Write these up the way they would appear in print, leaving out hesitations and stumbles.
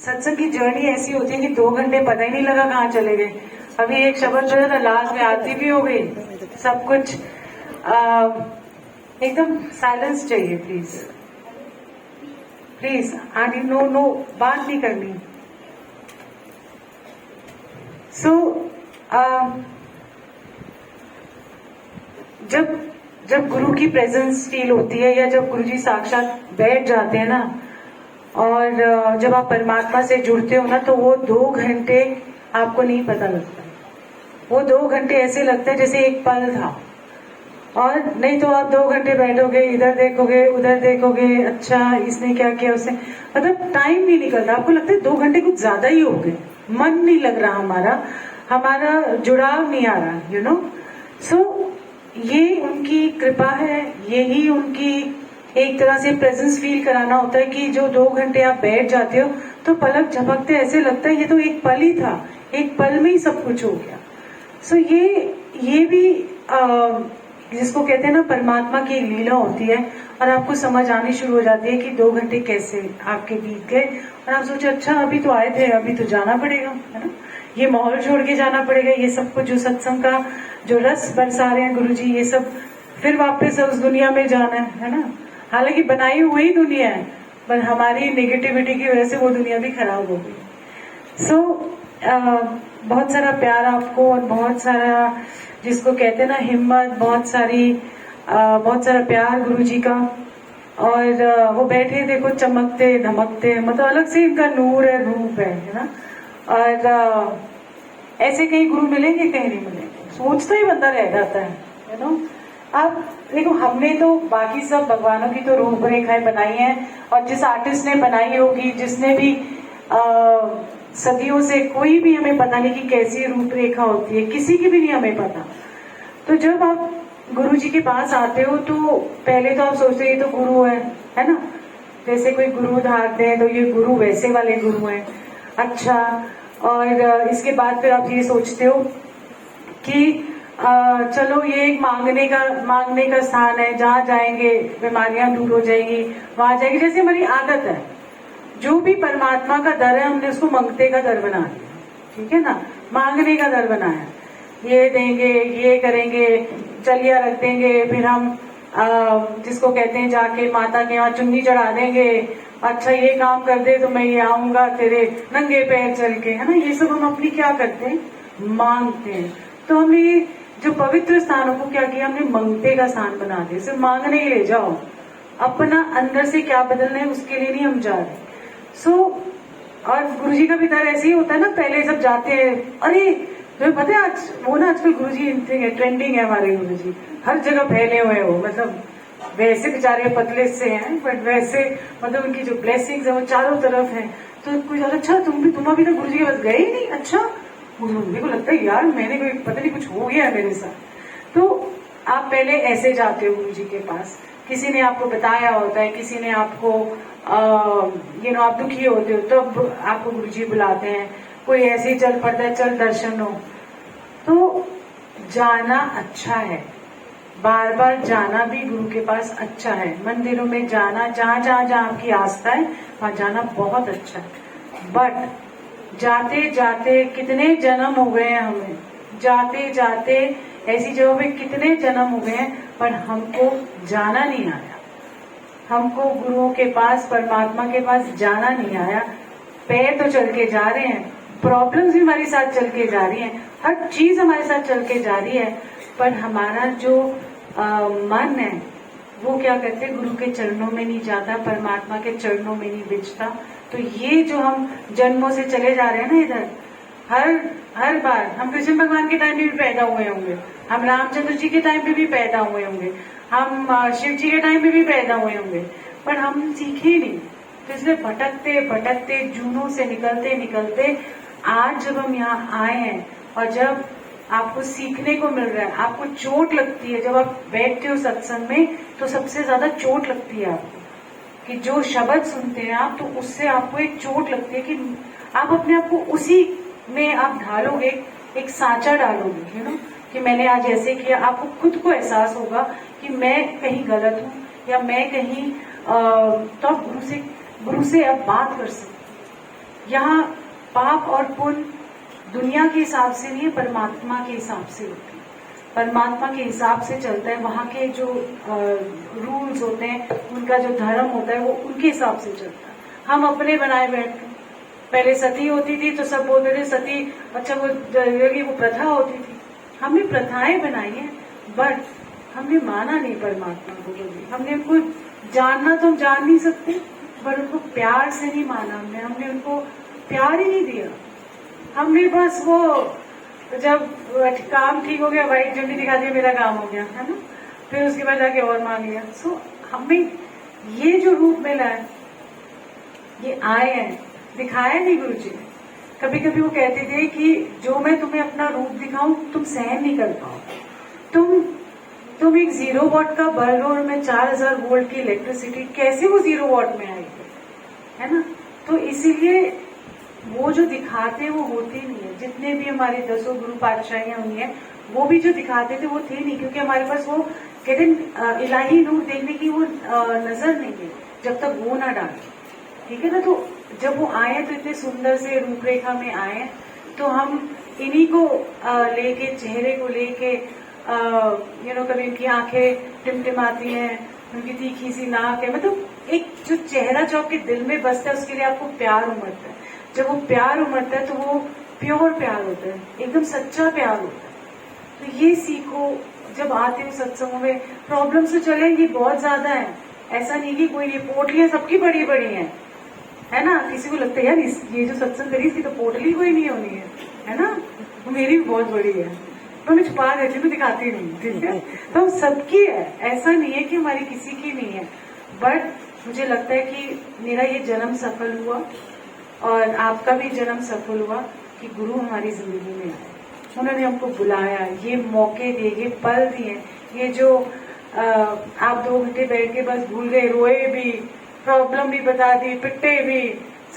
सत्संग की जर्नी ऐसी होती है कि 2 घंटे पता ही नहीं लगा कहाँ चले गए। अभी एक शब्द बोला था, लास्ट में आरती भी हो गई, सब कुछ। एकदम साइलेंस चाहिए प्लीज, प्लीज। आगे नो नो बात नहीं करनी। सो जब गुरु की प्रेजेंस फील होती है, या जब गुरु जी साक्षात बैठ जाते हैं ना, और जब आप परमात्मा से जुड़ते हो ना, तो वो 2 घंटे आपको नहीं पता लगता। वो 2 घंटे ऐसे लगता है जैसे एक पल था। और नहीं तो आप 2 घंटे बैठोगे, इधर देखोगे उधर देखोगे, अच्छा इसने क्या किया उसने, मतलब टाइम नहीं निकलता। आपको लगता है 2 घंटे कुछ ज्यादा ही हो गए, मन नहीं लग रहा, हमारा जुड़ाव नहीं आ रहा, यू नो। सो ये उनकी कृपा है, यही उनकी एक तरह से प्रेजेंस फील कराना होता है कि जो 2 घंटे आप बैठ जाते हो तो पलक झपकते ऐसे लगता है ये तो एक पल ही था, एक पल में ही सब कुछ हो गया। सो ये भी जिसको कहते हैं ना परमात्मा की लीला होती है, और आपको समझ आनी शुरू हो जाती है कि 2 घंटे कैसे आपके बीत गए, और आप सोचे अच्छा अभी तो आए थे, अभी तो जाना पड़ेगा, है ना, ये माहौल छोड़ के जाना पड़ेगा, ये सब कुछ जो सत्संग का जो रस बरसा रहे हैं गुरुजी, ये सब फिर वापस उस दुनिया में जाना है ना। हालांकि बनाई हुई दुनिया है, पर हमारी नेगेटिविटी की वजह से वो दुनिया भी खराब हो गई। सो बहुत सारा प्यार आपको, और बहुत सारा जिसको कहते हैं ना हिम्मत, बहुत सारा प्यार गुरुजी का। और वो बैठे देखो चमकते धमकते, मतलब अलग से इनका नूर है, रूप है ना। और ऐसे कई गुरु मिलेंगे, कहीं नहीं मिलेंगे, सोचता ही बंदा रह जाता है, यू नो। अब देखो हमने तो बाकी सब भगवानों की तो रूपरेखाएं बनाई हैं, और जिस आर्टिस्ट ने बनाई होगी, जिसने भी सदियों से, कोई भी हमें पता नहीं कि कैसी रूपरेखा होती है, किसी की भी नहीं हमें पता। तो जब आप गुरु जी के पास आते हो तो पहले तो आप सोचते हो ये तो गुरु है ना, जैसे कोई गुरु धारते हैं तो ये गुरु वैसे वाले गुरु हैं, अच्छा। और इसके बाद फिर आप ये सोचते हो कि चलो ये एक मांगने का स्थान है, जहाँ जाएंगे बीमारियां दूर हो जाएंगी, वहां जाएंगे, जैसे हमारी आदत है। जो भी परमात्मा का दर है हमने उसको मंगते का दर बना दिया, ठीक है ना, मांगने का दर बनाया, ये देंगे, ये करेंगे, चलिया रख देंगे, फिर हम जिसको कहते हैं जाके माता के यहाँ चुन्नी चढ़ा देंगे, अच्छा ये काम कर दे तो मैं ये आऊंगा तेरे नंगे पैर चल के, है ना। ये सब हम अपनी क्या करते हैं, मांगते हैं। तो हमने जो पवित्र स्थानों को क्या किया, हमने मंगते का स्थान बना दिया, सिर्फ मांगने के ले जाओ, अपना अंदर से क्या बदलना है उसके लिए नहीं हम जा रहे। सो और गुरुजी का भी दर ऐसे ही होता है ना, पहले सब जाते हैं, अरे तुम्हें पता है आज वो ना, आजकल गुरुजी ट्रेंडिंग है, हमारे गुरुजी हर जगह फैले हुए हैं, वो मतलब वैसे बेचारे पतले से हैं, बट वैसे मतलब उनकी जो ब्लेसिंग्स है वो चारों तरफ है। तो कोई अच्छा तुम अभी तक गुरुजी के पास गए ही नहीं, अच्छा मेरे को लगता है यार मैंने कोई पता नहीं कुछ हो गया है मेरे साथ। तो आप पहले ऐसे जाते हो गुरुजी के पास, किसी ने आपको बताया होता है, किसी ने आपको आप दुखी होते हो तब आपको गुरुजी बुलाते हैं, कोई ऐसे ही चल पड़ता है चल दर्शन हो। तो जाना अच्छा है, बार बार जाना भी गुरु के पास अच्छा है, मंदिरों में जाना, जहां जहां आपकी आस्था है वहां जाना बहुत अच्छा है। बट जाते जाते कितने जन्म हो गए हैं हमें, जाते जाते ऐसी जगहों पे कितने जन्म हो गए हैं, पर हमको जाना नहीं आया, हमको गुरुओं के पास, परमात्मा के पास जाना नहीं आया। पैर तो चल के जा रहे हैं, प्रॉब्लम्स भी हमारे साथ चल के जा रही हैं, हर चीज हमारे साथ चल के जा रही है, पर हमारा जो मन है वो क्या करते, गुरु के चरणों में नहीं जाता, परमात्मा के चरणों में नहीं बिछता। तो ये जो हम जन्मों से चले जा रहे हैं ना इधर, हर बार हम कृष्ण भगवान के टाइम पे भी पैदा हुए होंगे, हम रामचंद्र जी के टाइम पे भी पैदा हुए होंगे, हम शिव जी के टाइम पे भी पैदा हुए होंगे, पर हम सीखे नहीं। तो इसलिए भटकते भटकते जूनों से निकलते निकलते आज जब हम यहाँ आए हैं, और जब आपको सीखने को मिल रहा है, आपको चोट लगती है, जब आप बैठते हो सत्संग में तो सबसे ज्यादा चोट लगती है आपको, कि जो शब्द सुनते हैं आप, तो उससे आपको एक चोट लगती है कि आप अपने आप को उसी में आप ढालोगे, एक सांचा डालोगे, यू नो, कि मैंने आज ऐसे किया। आपको खुद को एहसास होगा कि मैं कहीं गलत हूँ, या मैं कहीं तो आप गुरु से अब बात कर सकते। यहाँ पाप और पुण्य दुनिया के हिसाब से नहीं है, परमात्मा के हिसाब से होते हैं। परमात्मा के हिसाब से चलता है, वहाँ के जो रूल्स होते हैं, उनका जो धर्म होता है वो उनके हिसाब से चलता है। हम अपने बनाए बैठते हैं। पहले सती होती थी तो सब बोलते थे सती, अच्छा वो प्रथा होती थी। हमने प्रथाएं बनाई है, बट हमने माना नहीं परमात्मा को कभी। हमने उनको जानना तो हम जान नहीं सकते, पर उनको प्यार से नहीं माना। हमने उनको प्यार ही नहीं दिया। हमने बस वो जब काम ठीक हो गया, वाइट झंडी दिखा दिया, मेरा काम हो गया, है ना, फिर उसके बाद जाके और मांग लिया। सो हमें ये जो रूप मिला है, ये आए हैं, दिखाया नहीं गुरु जी ने। कभी कभी वो कहते थे कि जो मैं तुम्हें अपना रूप दिखाऊं तुम सहन नहीं कर पाओ। तुम एक 0 वॉट का बल्ब और मैं 4000 वोल्ट की इलेक्ट्रिसिटी, कैसे वो 0 वॉट में आएगी, है ना। तो इसीलिए वो जो दिखाते वो होते नहीं है। जितने भी हमारे 10 गुरु पातशाहियां हुई हैं, वो भी जो दिखाते थे वो थे नहीं, क्योंकि हमारे पास वो कहते इलाही नूर देखने की वो नजर नहीं है जब तक वो ना डाले, ठीक है ना। तो जब वो आए तो इतने सुंदर से रूपरेखा में आए, तो हम इन्हीं को लेके, चेहरे को लेके, कभी उनकी आंखें टिमटिमाती हैं, उनकी तीखी सी नाक है, मतलब एक जो चेहरा जो आपके दिल में बसता है उसके लिए आपको प्यार उमड़ता है। जब वो प्यार उमड़ता है तो वो प्योर प्यार होता है, एकदम सच्चा प्यार होता है। तो ये सीखो जब आते हो सत्संगों में। प्रॉब्लम्स तो चलेंगी, बहुत ज्यादा है, ऐसा नहीं कि कोई नहीं। पोटलियां सबकी बड़ी बड़ी है ना। किसी को लगता है यार ये जो सत्संग करी इसकी तो पोटली कोई नहीं होनी है ना। तो मेरी भी बहुत बड़ी है, तो मैं छुपा देती हूँ, दिखाती नहीं, ठीक है। तो सबकी है, ऐसा नहीं है कि हमारी किसी की नहीं है। बट मुझे लगता है कि मेरा ये जन्म सफल हुआ और आपका भी जन्म सफल हुआ कि गुरु हमारी जिंदगी में आए, उन्होंने हमको बुलाया, ये मौके दिए, ये पल दिए। ये जो आप 2 घंटे बैठ के बस भूल गए, रोए भी, प्रॉब्लम भी बता दी, पिट्टे भी,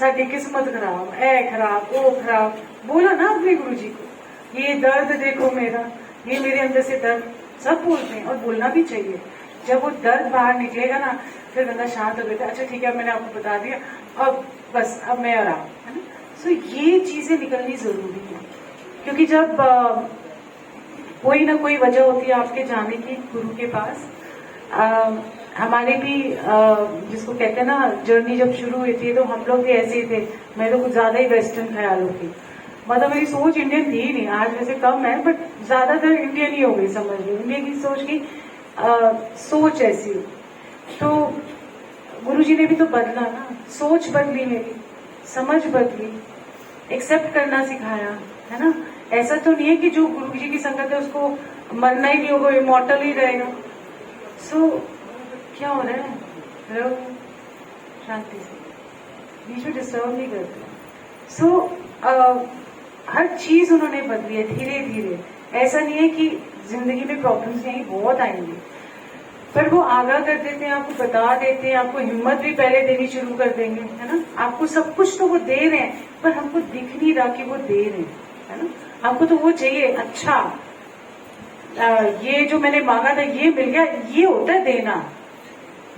साडी किस्मत खराब, खराब, वो खराब, बोला ना अपने गुरु जी को, ये दर्द देखो मेरा, ये मेरे अंदर से दर्द, सब बोलते हैं और बोलना भी चाहिए। जब वो दर्द बाहर निकलेगा ना, फिर बंदा शांत हो गया, अच्छा ठीक है मैंने आपको बता दिया, अब बस अब मैं आराम, है ना। सो ये चीजें निकलनी जरूरी है, क्योंकि जब कोई ना कोई वजह होती है आपके जाने की गुरु के पास। हमारे भी जिसको कहते हैं ना, जर्नी जब शुरू हुई थी तो हम लोग भी ऐसे ही थे। मैं तो कुछ ज्यादा ही वेस्टर्न ख्यालों की, मतलब मेरी सोच इंडियन थी नहीं, आज वैसे कम है, बट ज्यादातर इंडियन ही हो गई, समझ लो इंडिया की सोच की सोच ऐसी हुई। तो गुरुजी ने भी तो बदला ना, सोच बदली, मेरी समझ बदली, एक्सेप्ट करना सिखाया, है ना। ऐसा तो नहीं है कि जो गुरुजी की संगत है उसको मरना ही नहीं होगा, इमॉर्टल ही रहेगा। सो क्या हो रहा है, रहो शांति से, बीच में डिस्टर्ब नहीं करते। सो हर चीज उन्होंने बदली है धीरे धीरे। ऐसा नहीं है कि जिंदगी में प्रॉब्लम्स यही बहुत आएंगी, पर वो आगाह कर देते हैं, आपको बता देते हैं, आपको हिम्मत भी पहले देनी शुरू कर देंगे, है ना। आपको सब कुछ तो वो दे रहे हैं, पर हमको दिख नहीं रहा कि वो दे रहे हैं, है ना। हमको तो वो चाहिए, अच्छा ये जो मैंने मांगा था ये मिल गया, ये होता है देना।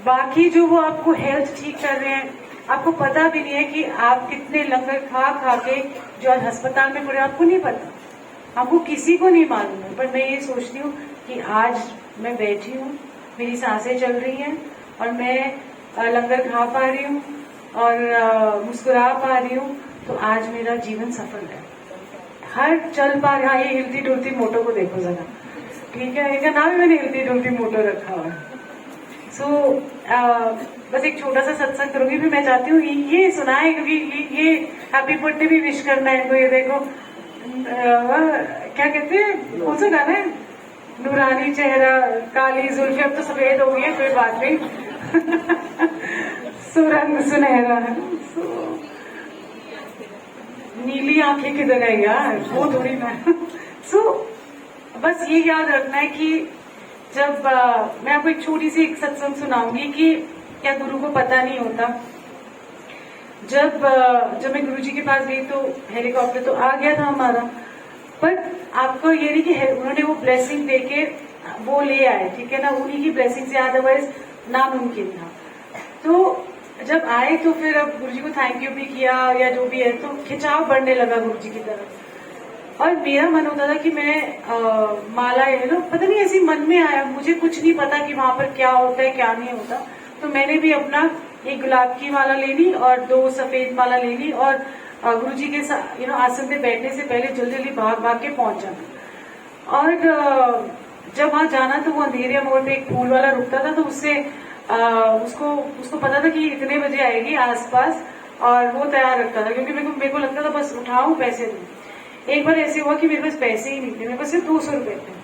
बाकी जो वो आपको हेल्थ ठीक कर रहे हैं, आपको पता भी नहीं है कि आप कितने लंगर खा खा के जो आज अस्पताल में पड़े, आपको नहीं पता, आपको किसी को नहीं मालूम है। पर मैं ये सोचती हूँ कि आज मैं बैठी हूँ, मेरी सांसें चल रही हैं और मैं लंगर खा पा रही हूँ और मुस्कुरा पा रही हूँ, तो आज मेरा जीवन सफल है। हर चल पा रहा, ये हिलती डुलती मोटो को देखो जरा, ठीक है, इनका नाम ही मैंने हिलती डुलती मोटो रखा हुआ है। सो बस एक छोटा सा सत्संग करूंगी, फिर मैं चाहती हूँ ये सुनाए, क्योंकि ये हैप्पी बर्थडे भी विश करना है इनको। ये देखो क्या कहते हैं, कौन सा गाना है, नूरानी चेहरा काली जुल्फे, अब तो सफेद हो गई है, कोई बात नहीं सुरंग सुनहरा है, नीली आंखें किधर है यार, वो थोड़ी मैं सो बस ये याद रखना है कि जब मैं आपको एक छोटी सी एक सत्संग सुनाऊंगी कि क्या गुरु को पता नहीं होता। जब मैं गुरुजी के पास गई तो हेलीकॉप्टर तो आ गया था हमारा, पर आपको ये नहीं कि उन्होंने वो ब्लेसिंग देके वो ले आए, ठीक है ना, उन्हीं की ब्लेसिंग से, अदरवाइज नामुमकिन था। तो जब आए तो फिर अब गुरुजी को थैंक यू भी किया या जो भी है, तो खिंचाव बढ़ने लगा गुरुजी की तरफ। और मेरा मन होता था कि मैं माला है ना, पता नहीं ऐसी मन में आया, मुझे कुछ नहीं पता कि वहां पर क्या होता है क्या नहीं होता। तो मैंने भी अपना एक गुलाब की माला ले ली और 2 सफेद माला ले ली और गुरुजी के साथ आसन पे बैठने से पहले जल्दी जल्दी भाग भाग के पहुंच जाना। और जब वहां जाना तो वो अंधेरिया मोड़ पे एक फूल वाला रुकता था, तो उससे उसको पता था कि इतने बजे आएगी आसपास, और वो तैयार रखता था, क्योंकि मेरे को लगता था बस उठाऊं पैसे दूं। एक बार ऐसे हुआ कि मेरे पास पैसे ही नहीं थे, मेरे पास सिर्फ 200 रुपए थे।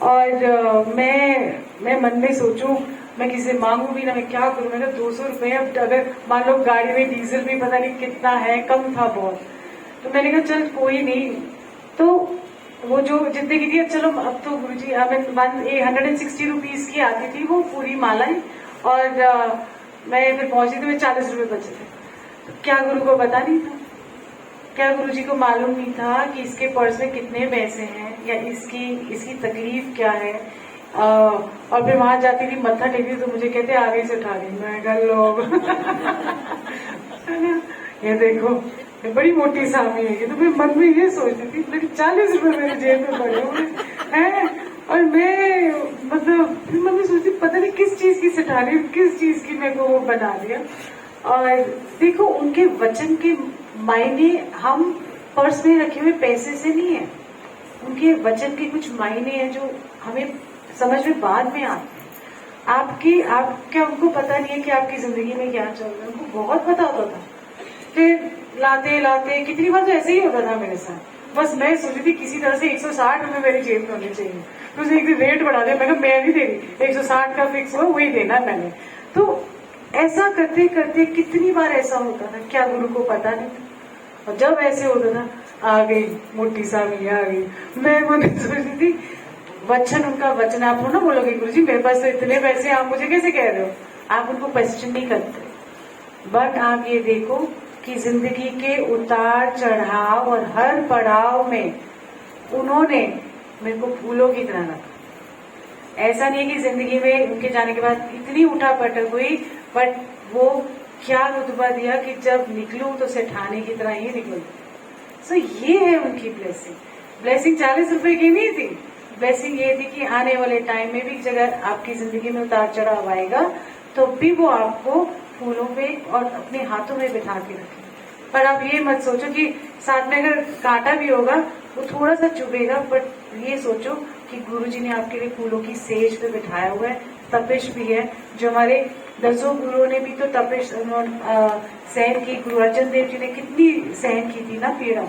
और मैं मन में सोचूं, मैं किसी से मांगू भी ना, मैं क्या करूं, मैंने 200 रुपए, अब अगर मान लो गाड़ी में डीजल भी पता नहीं कितना है, कम था बहुत, तो मैंने कहा चल कोई नहीं। तो वो जो जितने की थी, चलो अब तो गुरुजी 160 रुपीज की आती थी वो पूरी मालाएं, और मैं फिर पहुंची तो मैं 40 रुपए बचे थे। तो क्या गुरु को पता नहीं था, क्या गुरुजी को मालूम नहीं था कि इसके पर्स में कितने पैसे हैं या इसकी तकलीफ क्या है। और फिर वहां जाती थी, मत्था टेकती तो मुझे कहते आगे से उठा रही, मैं कल लोग ये देखो ये बड़ी मोटी सामी है, तो मैं मन में ये सोचती थी, लेकिन 40 रुपए मेरे जेब में पड़े हुए हैं, और मैं मतलब फिर मन में सोचती पता नहीं किस चीज की सिटारी, किस चीज की मेरे को वो बना दिया। और देखो उनके वचन के मायने हम पर्स में रखे हुए पैसे से नहीं है, उनके वचन के कुछ मायने हैं जो हमें समझ में बाद में आते हैं। क्या उनको पता नहीं है कि आपकी जिंदगी में क्या चल रहा है? उनको बहुत पता होता था। फिर लाते लाते कितनी बार तो ऐसे ही होता था मेरे साथ, बस मैं सोची थी किसी तरह से 160 रुपए मेरी जेब में होने चाहिए, तो उसने एक दिन रेट बढ़ा दिया, मैं नहीं दे रही, 160 का फिक्स हुआ, वही देना मैंने। तो ऐसा करते करते कितनी बार ऐसा होता था, क्या गुरु को पता नहीं था? और जब ऐसे होता था, आ गई मोटी सामी आ गई, मैं मन सोचती थी वचन, उनका वचन। आप हो ना बोलोगे गुरुजी मेरे पास तो इतने पैसे, आप मुझे कैसे कह रहे हो? आप उनको क्वेश्चन नहीं करते, बट आप ये देखो कि जिंदगी के उतार चढ़ाव और हर पड़ाव में उन्होंने मेरे को फूलों की तरह रखा। ऐसा नहीं है कि जिंदगी में उनके जाने के बाद इतनी उठा पटक हुई, बट वो क्या रुतबा दिया कि जब निकलूं तो सेठानी की तरह ही निकलूं। सो ये है उनकी ब्लेसिंग। ब्लेसिंग 40 रुपए की नहीं थी, ब्लेसिंग ये थी कि आने वाले टाइम में भी अगर आपकी जिंदगी में उतार चढ़ाव आएगा तो भी वो आपको फूलों पे और अपने हाथों में बिठा के रखे। पर आप ये मत सोचो कि साथ में अगर कांटा भी होगा वो थोड़ा सा चुभेगा, बट ये सोचो कि गुरुजी ने आपके लिए फूलों की सेज पे बिठाया हुआ है। तपिश भी है, जो हमारे 10 गुरुओं ने भी तो तपिश सहन की। गुरु अर्जन देव जी ने कितनी सहन की थी ना पीड़ा,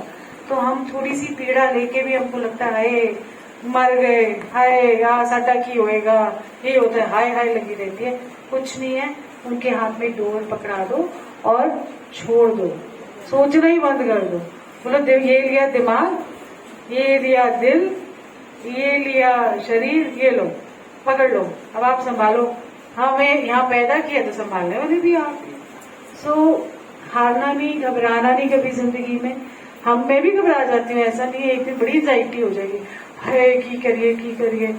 तो हम थोड़ी सी पीड़ा लेके भी हमको लगता है मर गए, हाय यहाँ साटा की होएगा, ये होता है, हाय हाय लगी रहती है। कुछ नहीं है, उनके हाथ में डोर पकड़ा दो और छोड़ दो, सोचना ही बंद कर दो। बोलो ये लिया दिमाग, ये लिया दिल, ये लिया शरीर, ये लो पकड़ लो, अब आप संभालो। हमें यहाँ पैदा किया तो संभालने वाले भी आप। सो हारना नहीं, घबराना नहीं कभी जिंदगी में। मैं भी घबरा जाती हूँ, ऐसा नहीं है, एक दिन बड़ी एंजाइटी हो जाएगी, है की करिए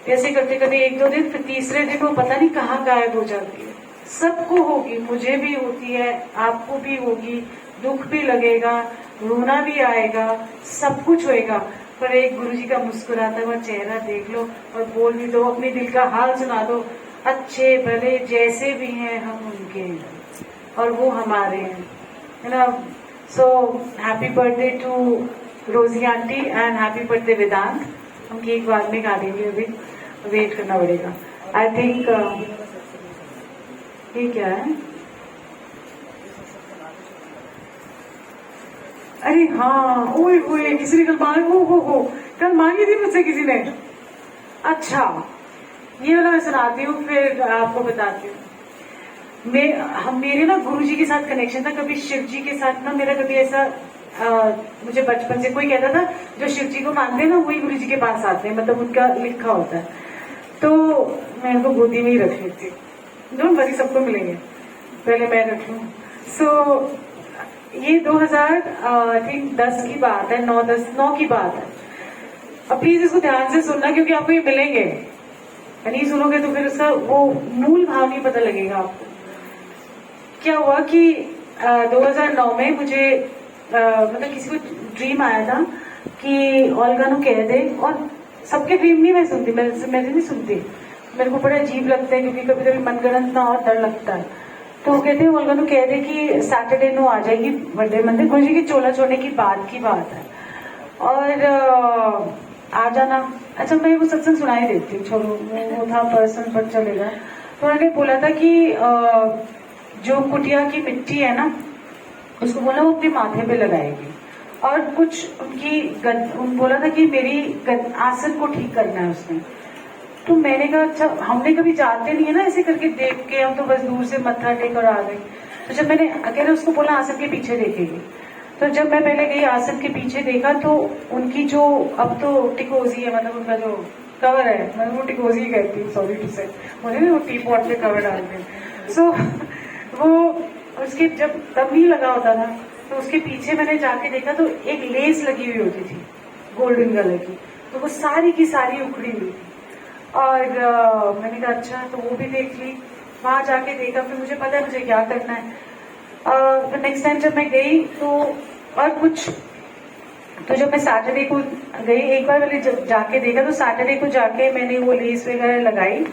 ऐसे करते करते 1-2 दिन, फिर तीसरे दिन वो पता नहीं कहाँ गायब हो जाती है। सबको होगी, मुझे भी होती है, आपको भी होगी, दुख भी लगेगा, रोना भी आएगा, सब कुछ होएगा, पर एक गुरुजी का मुस्कुराता हुआ चेहरा देख लो और बोल भी दो, अपने दिल का हाल सुना दो। अच्छे भले जैसे भी हैं हम उनके हैं और वो हमारे हैं, है ना। सो हैप्पी बर्थडे टू रोजी आंटी एंड हैप्पी बर्थडे वेदांत। हम केक बाद में खा लेंगे, अभी वेट करना पड़ेगा। आई थिंक ये क्या है, अरे हाँ, ओए ओए किसी ने कल कल मांगी थी मुझसे किसी ने। अच्छा ये वाला मैं सुनाती हूँ, फिर आपको बताती हूँ। मेरे ना गुरुजी के साथ कनेक्शन था, कभी शिव जी के साथ ना मेरा कभी ऐसा मुझे बचपन से कोई कहता था जो शिव जी को मानते हैं ना वही गुरुजी के पास आते हैं, मतलब उनका लिखा होता है। तो मैं उनको गोदी में ही रख लेती हूँ, डोंट वरी सबको मिलेंगे, पहले मैं रख लूँ। सो ये 2010 की बात है, 9 की बात है। अब प्लीज इसको ध्यान से सुनना, क्योंकि आपको ये मिलेंगे, नहीं सुनोगे तो फिर उसका वो मूल भाव नहीं पता लगेगा आपको। क्या हुआ कि 2009 में मुझे मतलब किसी को ड्रीम आया था कि ओल्गा नु कह दे, और सबके ड्रीम नहीं मैं सुनती, मैं नहीं सुनती, मेरे को बड़ा अजीब लगता है क्योंकि कभी कभी मनगढ़ंत ना और डर लगता है। तो वो कहते हैं ओल्गा नु कह दे कि सैटरडे नु आ जाएगी बर्थडे मंदिर, गुरु जी की चोला छोड़ने की बात है, और आ जाना। अच्छा मैं वो सत्संग सुनाई देती हूँ, छोड़ो वो था पर्सनल पर चलेगा। तो उन्होंने बोला था कि जो कुटिया की मिट्टी है ना, उसको बोला वो अपने माथे पे लगाएगी, और कुछ उनकी बोला था कि मेरी आसन को ठीक करना है उसने। तो मैंने कहा अच्छा, हमने कभी जाते नहीं है ना ऐसे करके देख के, हम तो बस दूर से मत्था टेक और आ गए। तो जब मैंने अकेले उसको बोला आसन के पीछे देखेगी, तो जब मैं पहले गई आसन के पीछे देखा तो उनकी जो अब तो टिकोजी है, मतलब उनका जो कवर है, मतलब वो टिकोजी कहती हूँ, सॉरी टू से, मुझे वो टी पॉट पे कवर डालते हैं। सो वो उसके जब तब नहीं लगा होता था, तो उसके पीछे मैंने जाके देखा तो एक लेस लगी हुई होती थी गोल्डन कलर की, तो वो सारी की सारी उखड़ी हुई थी। और मैंने कहा अच्छा, तो वो भी देख ली, वहां जाके देखा, फिर मुझे पता है मुझे क्या करना है। नेक्स्ट टाइम जब मैं गई तो और कुछ, तो जब मैं सैटरडे को गई, एक बार मैंने जब जाके देखा तो सैटरडे को जाके मैंने वो लेस वगैरह लगाई,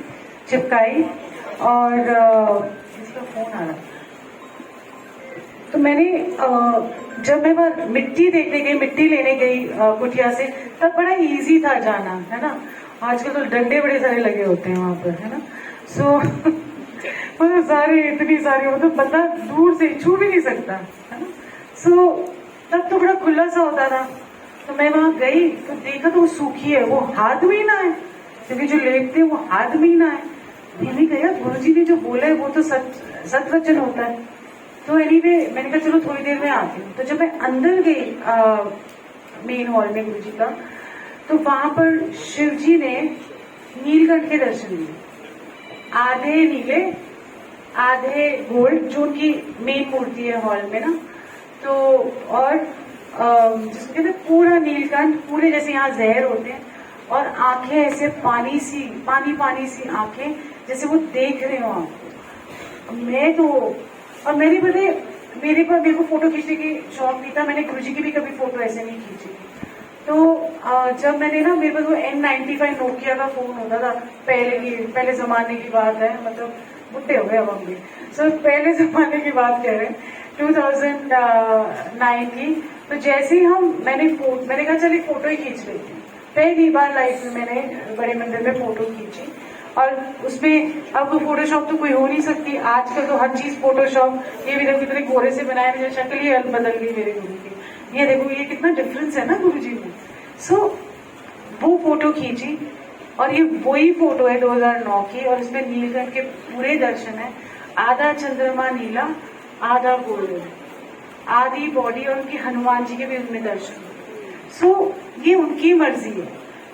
चिपकाई, और इसका फोन आ रहा, तो मैंने जब मैं वह मिट्टी देखने गई, मिट्टी लेने गई कुटिया से, तब बड़ा इजी था जाना, है ना। आजकल तो डंडे बड़े सारे लगे होते हैं वहां पर, है ना। सो मतलब सारे इतनी सारी, मतलब बंदा दूर से छू भी नहीं सकता, है ना। सो तब तो बड़ा खुला सा होता था। तो मैं वहां गई तो देखा तो वो सूखी है, वो हाथ में ही ना है, क्योंकि जो लेटते हैं वो हाथ में ही ना है। मैंने कहा गुरु जी ने जो बोला है वो तो सत वचन होता है। तो एनीवे मैंने कहा चलो थोड़ी देर में आती हूँ। तो जब मैं अंदर गई मेन हॉल में गुरु जी का, तो वहां पर शिव जी ने नीलकंठ के दर्शन दिए, आधे नीले आधे गोल्ड, जो उनकी मेन मूर्ति है हॉल में ना। तो और जिसको कहते हैं पूरा नीलकंठ, पूरे जैसे यहाँ जहर होते हैं, और आंखें ऐसे पानी सी आंखें, जैसे वो देख रहे हो आपको। मैं तो, और मेरे मेरे को फोटो खींचने की शौक नहीं था, मैंने गुरुजी की भी कभी फोटो ऐसे नहीं खींची। तो जब मैंने ना, मेरे पास वो N95 नोकिया का फोन होता था, पहले जमाने की बात है, मतलब बुढ़े हो गए अब हम भी। सो पहले जमाने की बात कह रहे हैं, 2009 की। तो जैसे ही मैंने कहा चलिए फोटो ही खींच लेती हूँ। पहली बार लाइफ में मैंने बड़े मंदिर में फोटो खींची, और उसमें अब फोटोशॉप तो कोई हो नहीं सकती, आजकल तो हर चीज फोटोशॉप। ये भी देखो कितने गोरे से बनाए, मुझे शक्ल ही बदल गई मेरे गुरु की। ये देखो ये कितना डिफरेंस है ना गुरु जी में। सो वो फोटो खींची, और ये वही फोटो है 2009 की, और इसमें नीलकंठ के पूरे दर्शन है, आधा चंद्रमा नीला आधा गोल्डन, आधी बॉडी, और उनकी हनुमान जी के भी उनमें दर्शन। सो ये उनकी मर्जी है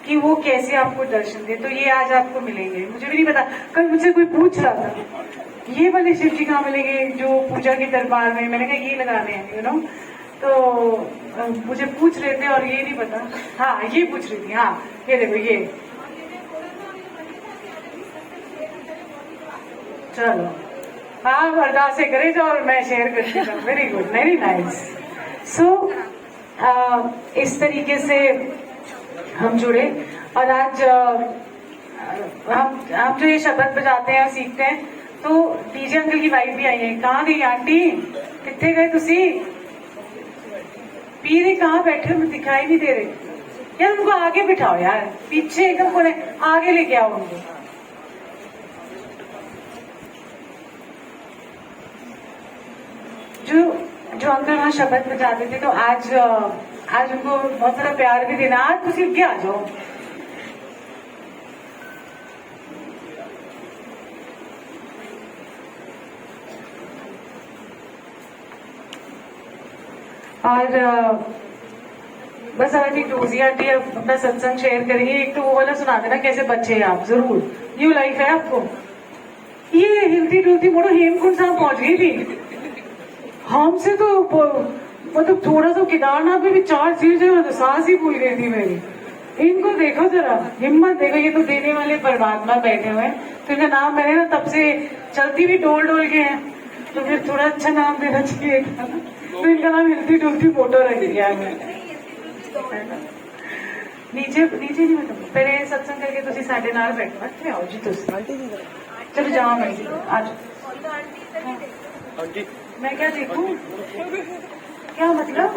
कि वो कैसे आपको दर्शन दे। तो ये आज आपको मिलेंगे, मुझे भी नहीं पता। कल मुझे कोई पूछ रहा था ये वाले शिव जी कहाँ मिलेंगे जो पूजा के दरबार में, मैंने कहा ये लगाने हैं, यू नो। तो मुझे पूछ रहे थे और ये नहीं पता। हाँ ये पूछ रही थी, हाँ ये देखो ये, चलो हाँ अरदासें करे जाओ और मैं शेयर करती जाऊँ। Very good, very nice. So इस तरीके से हम जुड़े, और आज हम जो ये शब्द बजाते हैं और सीखते हैं, तो डीजे अंकल की वाइफ भी आई है। कहाँ गई आंटी, कितने गए तुसी? पीरे कहाँ बैठे, मुझे दिखाई नहीं दे रहे यार। उनको आगे बिठाओ यार, पीछे एकदम कोने, आगे लेके आओ उनको। जो अंकल वहाँ शब्द बजाते थे, तो आज उनको बहुत सारा प्यार भी देना। आज तुसी अगे आ जाओ। और बस आज एक रोजी आंटी अपना सत्संग शेयर करेंगे। एक तो वो वाला सुना देना कैसे बच्चे हैं आप, जरूर। न्यू लाइफ है आपको। ये हिलती डुलती मोड़ो हेमकुंड साहब पहुंच गई थी। हमसे तो मतलब थोड़ा सा केदारनाथ में भी 4 चीजें, तो सांस ही भूल गई थी मेरी। इनको देखो जरा, हिम्मत देखो। ये तो देने वाले परमात्मा बैठे हुए हैं। तो इनका नाम मैंने ना तब से चलती भी डोल डोल के हैं। तो फिर थोड़ा अच्छा नाम देना चाहिए था ना, तो इनका नाम हिलती डुलती मोटो रख दिया है मैंने, है ना। नीचे नीचे नहीं मतलब पहले सत्संग करके तुसी साडे नाल बैठो, ਇੱਥੇ आओ जी तुसी, चलो जाओ मैं जी आज मैं क्या देखूं, क्या मतलब